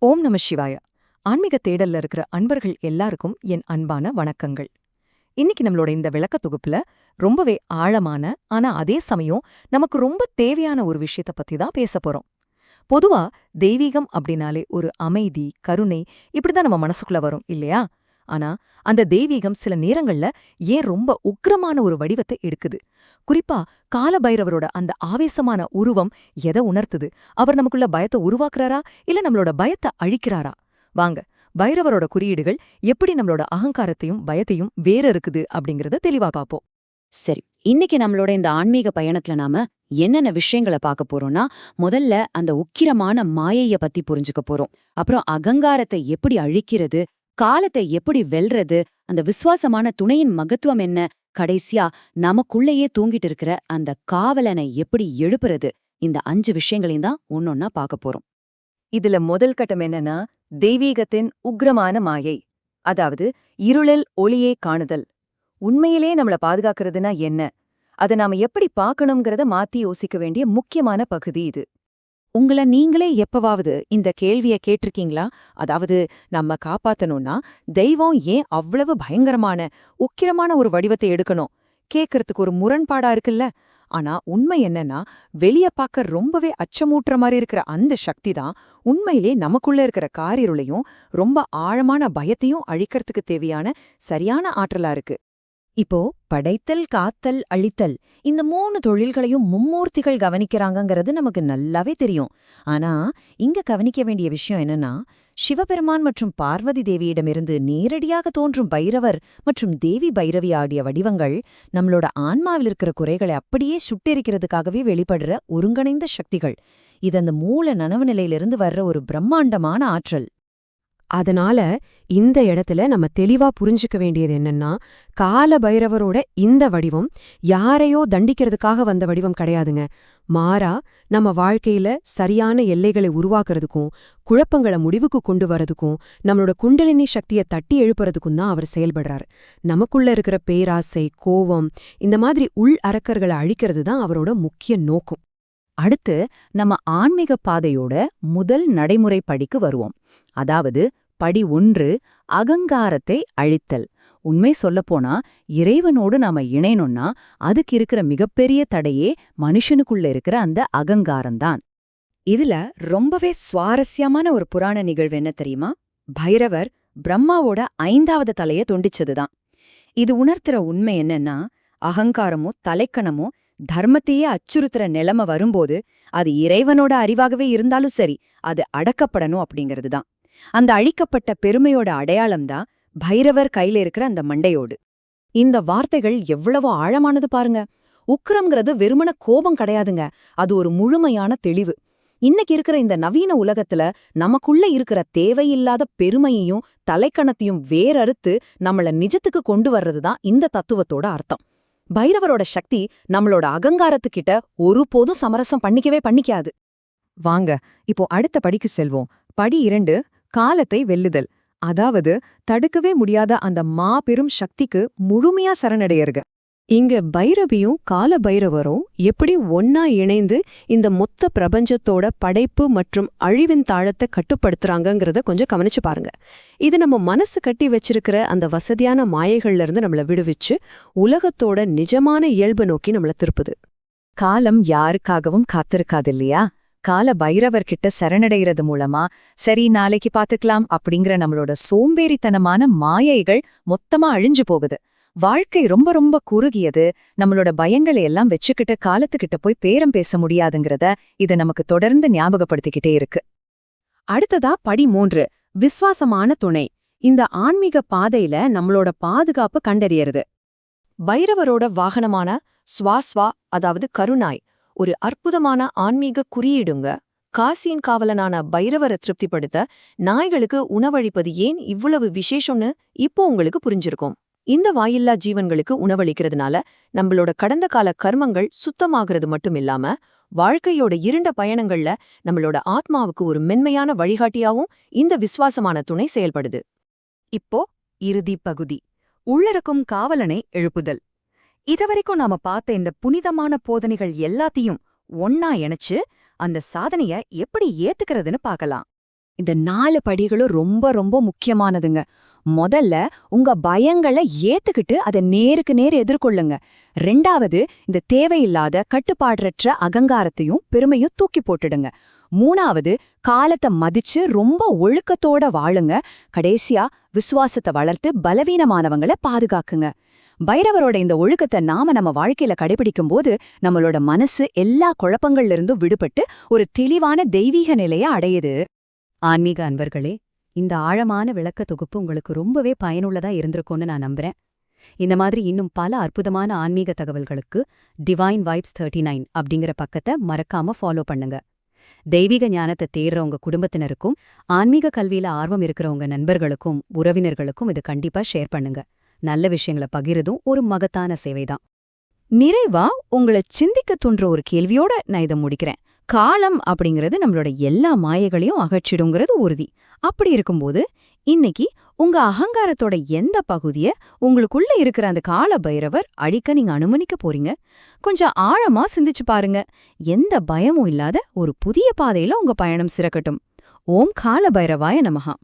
ஓம் நம சிவாய. ஆன்மீக தேடல்ல இருக்கிற அன்பர்கள் எல்லாருக்கும் என் அன்பான வணக்கங்கள். இன்னைக்கு நம்மளோட இந்த விளக்க தொகுப்புல ரொம்பவே ஆழமான, ஆனா அதே சமயம் நமக்கு ரொம்ப தேவையான ஒரு விஷயத்த பத்தி தான் பேச போறோம். பொதுவா தெய்வீகம் அப்படின்னாலே ஒரு அமைதி, கருணை இப்படிதான் நம்ம மனசுக்குள்ள வரும் இல்லையா? ஆனா அந்த தெய்வீகம் சில நேரங்கள்ல ஏன் ரொம்ப உக்கிரமான ஒரு வடிவத்தை எடுக்குது? குறிப்பா காலபைரவரோட அந்த ஆவேசமான உருவம் எதை உணர்த்துது? அவர் நமக்குள்ள பயத்தை உருவாக்குறாரா இல்ல நம்மளோட பயத்தை அழிக்கிறாரா? வாங்க, பைரவரோட குறியீடுகள் எப்படி நம்மளோட அகங்காரத்தையும் பயத்தையும் வேற இருக்குது அப்படிங்கறத தெளிவா பாப்போம். சரி, இன்னைக்கு நம்மளோட இந்த ஆன்மீக பயணத்துல நாம என்னென்ன விஷயங்களை பார்க்க போறோம்னா, முதல்ல அந்த உக்கிரமான மாயைய பத்தி புரிஞ்சுக்க போறோம். அப்புறம் அகங்காரத்தை எப்படி அழிக்கிறது, காலத்தை எப்படி வெல்றது, அந்த விசுவாசமான துணையின் மகத்துவம் என்ன, கடைசியா நமக்குள்ளேயே தூங்கிட்டு இருக்கிற அந்த காவலனை எப்படி எழுப்புறது, இந்த 5 விஷயங்களையும் தான் ஒன்னொன்னா பார்க்க போறோம். இதுல முதல் கட்டம் என்னன்னா, தெய்வீகத்தின் உக்கிரமான மாயை. அதாவது இருளில் ஒளியே காணுதல். உண்மையிலே நம்மள பாதுகாக்கிறதுனா என்ன? அத நாம எப்படி பார்க்கணுங்கிறத மாத்தி யோசிக்க வேண்டிய முக்கியமான பகுதி இது. உங்கள நீங்களே எப்பவாவது இந்த கேள்விய கேட்டிருக்கீங்களா? அதாவது நம்ம காப்பாத்தணும்னா தெய்வம் ஏன் அவ்வளவு பயங்கரமான, உக்கிரமான ஒரு வடிவத்தை எடுக்கணும்? கேட்கறதுக்கு ஒரு முரண்பாடா இருக்குல்ல? ஆனா உண்மை என்னன்னா, வெளிய பார்க்க ரொம்பவே அச்சமூட்டுற மாதிரி இருக்கிற அந்த சக்தி தான் உண்மையிலே நமக்குள்ள இருக்கிற காரிருளையும் ரொம்ப ஆழமான பயத்தையும் அழிக்கிறதுக்கு தேவையான சரியான ஆற்றலா இருக்கு. இப்போ படைத்தல், காத்தல், அழித்தல் இந்த 3 தொழில்களையும் மும்மூர்த்திகள் கவனிக்கிறாங்கங்கிறது நமக்கு நல்லாவே தெரியும். ஆனா இங்க கவனிக்க வேண்டிய விஷயம் என்னன்னா, சிவபெருமான் மற்றும் பார்வதி தேவியிடமிருந்து நேரடியாக தோன்றும் பைரவர் மற்றும் தேவி பைரவி ஆடிய வடிவங்கள் நம்மளோட ஆன்மாவில் இருக்கிற குறைகளை அப்படியே சுட்டெரிக்கிறதுக்காகவே வெளிப்படுற ஒருங்கிணைந்த சக்திகள். இது அந்த மூல நனவு நிலையிலிருந்து வர்ற ஒரு பிரம்மாண்டமான ஆற்றல். அதனால இந்த இடத்துல நம்ம தெளிவா புரிஞ்சுக்க வேண்டியது என்னன்னா, கால பைரவரோட இந்த வடிவம் யாரையோ தண்டிக்கிறதுக்காக வந்த வடிவம் கிடையாதுங்க. மாறா நம்ம வாழ்க்கையில சரியான எல்லைகளை உருவாக்குறதுக்கும், குழப்பங்களை முடிவுக்கு கொண்டு வரதுக்கும், நம்மளோட குண்டலினி சக்தியை தட்டி எழுப்புறதுக்கும் தான் அவர் செயல்படுறாரு. நமக்குள்ள இருக்கிற பேராசை, கோவம் இந்த மாதிரி உள் அரக்கர்களை அழிக்கிறது தான் அவரோட முக்கிய நோக்கம். அடுத்து நம்ம ஆன்மீக பாதையோட முதல் நடைமுறை படிக்கு வருவோம். அதாவது படி 1, அகங்காரத்தை அழித்தல். உண்மை சொல்லப்போனா இறைவனோடு நாம இணையணும்னா அதுக்கு இருக்கிற மிகப்பெரிய தடையே மனுஷனுக்குள்ள இருக்கிற அந்த அகங்காரம்தான். இதுல ரொம்பவே சுவாரஸ்யமான ஒரு புராண நிகழ்வு என்ன தெரியுமா? பைரவர் பிரம்மாவோட 5வது தலைய துண்டிச்சதுதான். இது உணர்த்துற உண்மை என்னன்னா, அகங்காரமோ தலைக்கணமோ தர்மத்தையே அச்சுறுத்துற நிலைமை வரும்போது அது இறைவனோட அறிவாகவே இருந்தாலும் சரி, அது அடக்கப்படணும் அப்படிங்கிறது தான். அந்த அழிக்கப்பட்ட பெருமையோட அடையாளம்தான் பைரவர் கையில இருக்கிற அந்த மண்டையோடு. இந்த வார்த்தைகள் எவ்வளவோ ஆழமானது பாருங்க. உக்கிரம்ங்கிறது வெறுமன கோபம் கிடையாதுங்க, அது ஒரு முழுமையான தெளிவு. இன்னைக்கு இருக்கிற இந்த நவீன உலகத்துல நமக்குள்ள இருக்கிற தேவையில்லாத பெருமையையும் தலைக்கணத்தையும் வேறறுத்து நம்மள நிஜத்துக்கு கொண்டு வர்றதுதான் இந்த தத்துவத்தோட அர்த்தம். பைரவரோட சக்தி நம்மளோட அகங்காரத்துக்கிட்ட ஒருபோதும் சமரசம் பண்ணிக்காது. வாங்க, இப்போ அடுத்த படிக்கு செல்வோம். படி 2, காலத்தை வெல்லுதல். அதாவது தடுக்கவே முடியாத அந்த மாபெரும் சக்திக்கு முழுமையா சரணடையர்க. இங்க பைரவியும் கால பைரவரும் எப்படி ஒன்னா இணைந்து இந்த மொத்த பிரபஞ்சத்தோட படைப்பு மற்றும் அழிவின் தாளத்தை கட்டுப்படுத்துறாங்கங்கிறத கொஞ்சம் கவனிச்சு பாருங்க. இது நம்ம மனசு கட்டி வச்சிருக்கிற அந்த வசதியான மாயைகள்ல இருந்து நம்மள விடுவிச்சு உலகத்தோட நிஜமான இயல்பு நோக்கி நம்மள திருப்புது. காலம் யாருக்காகவும் காத்திருக்காது இல்லையா? கால பைரவர்கிட்ட சரணடைகிறது மூலமா சரி நாளைக்கு பாத்துக்கலாம் அப்படிங்கிற நம்மளோட சோம்பேறித்தனமான மாயைகள் மொத்தமா அழிஞ்சு போகுது. வாழ்க்கை ரொம்ப ரொம்ப குறுகியது. நம்மளோட பயங்களை எல்லாம் வச்சுக்கிட்டு காலத்துக்கிட்ட போய் பேரம் பேச முடியாதுங்கிறத இது நமக்கு தொடர்ந்து ஞாபகப்படுத்திக்கிட்டே இருக்கு. அடுத்ததா படி 3, விசுவாசமான துணை. இந்த ஆன்மீக பாதையில நம்மளோட பாதுகாப்பு கண்டறியறது. பைரவரோட வாகனமான ஸ்வாஸ்வா, அதாவது கருணாய், ஒரு அற்புதமான ஆன்மீக குறியீடுங்க. காசியின் காவலனான பைரவரை திருப்திப்படுத்த நாய்களுக்கு உணவளிப்பது ஏன் இவ்வளவு விசேஷம்னு இப்போ உங்களுக்கு புரிஞ்சிருக்கும். இந்த வாயில்லா ஜீவன்களுக்கு உணவளிக்கிறதுனால நம்மளோட கடந்த கால கர்மங்கள் சுத்தமாகிறது மட்டும் இல்லாம வாழ்க்கையோட இருண்ட பயணங்கள்ல நம்மளோட ஆத்மாவுக்கு ஒரு மென்மையான வழிகாட்டியாவும் இந்த விசுவாசமான துணை செயல்படுது. இப்போ இறுதி பகுதி, உள்ளடக்கும் காவலனை எழுப்புதல். இதுவரைக்கும் நாம பார்த்த இந்த புனிதமான போதனைகள் எல்லாத்தையும் ஒன்னா இணைச்சு அந்த சாதனைய எப்படி ஏத்துக்கிறதுன்னு பார்க்கலாம். இந்த 4 படிகளும் ரொம்ப ரொம்ப முக்கியமானதுங்க. முதல்ல உங்க பயங்களை ஏத்துக்கிட்டு அதை நேருக்கு நேர் எதிர்கொள்ளுங்க. 2வது இந்த தேவையில்லாத கட்டுப்பாடற்ற அகங்காரத்தையும் பெருமையும் தூக்கி போட்டுடுங்க. 3வது காலத்தை மதிச்சு ரொம்ப ஒழுக்கத்தோட வாழுங்க. கடைசியா விசுவாசத்தை வளர்த்து பலவீனமானவங்களை பாதுகாக்குங்க. பைரவரோட இந்த ஒழுக்கத்தை நாம நம்ம வாழ்க்கையில கடைபிடிக்கும் போது நம்மளோட மனசு எல்லா குழப்பங்கள்ல இருந்தும் விடுபட்டு ஒரு தெளிவான தெய்வீக நிலையை அடையுது. ஆன்மீக அன்பர்களே, இந்த ஆழமான விளக்க தொகுப்பு உங்களுக்கு ரொம்பவே பயனுள்ளதா இருந்திருக்கும்னு நான் நம்புறேன். இந்த மாதிரி இன்னும் பல அற்புதமான ஆன்மீக தகவல்களுக்கு டிவைன் வைப்ஸ் 39 அப்படிங்கிற பக்கத்தை மறக்காம ஃபாலோ பண்ணுங்க. தெய்வீக ஞானத்தை தேடுறவங்க குடும்பத்தினருக்கும் ஆன்மீக கல்வியில ஆர்வம் இருக்கிறவங்க நண்பர்களுக்கும் உறவினர்களுக்கும் இது கண்டிப்பா ஷேர் பண்ணுங்க. நல்ல விஷயங்களை பகிரதும் ஒரு மகத்தான சேவைதான். நிறைவா உங்களை சிந்திக்க தோன்ற ஒரு கேள்வியோட நான் இதை முடிக்கிறேன். காலம் அப்படிங்கிறது நம்மளோட எல்லா மாயைகளையும் அகற்றிடுங்கிறது உறுதி. அப்படி இருக்கும்போது இன்னைக்கு உங்க அகங்காரத்தோட எந்த பகுதிய உங்களுக்குள்ள இருக்கிற அந்த கால பைரவர் அழிக்க நீங்க அனுமதிக்க போறீங்க? கொஞ்சம் ஆழமா சிந்திச்சு பாருங்க. எந்த பயமும் இல்லாத ஒரு புதிய பாதையில உங்க பயணம் சிறக்கட்டும். ஓம் கால பைரவாய நமஹா.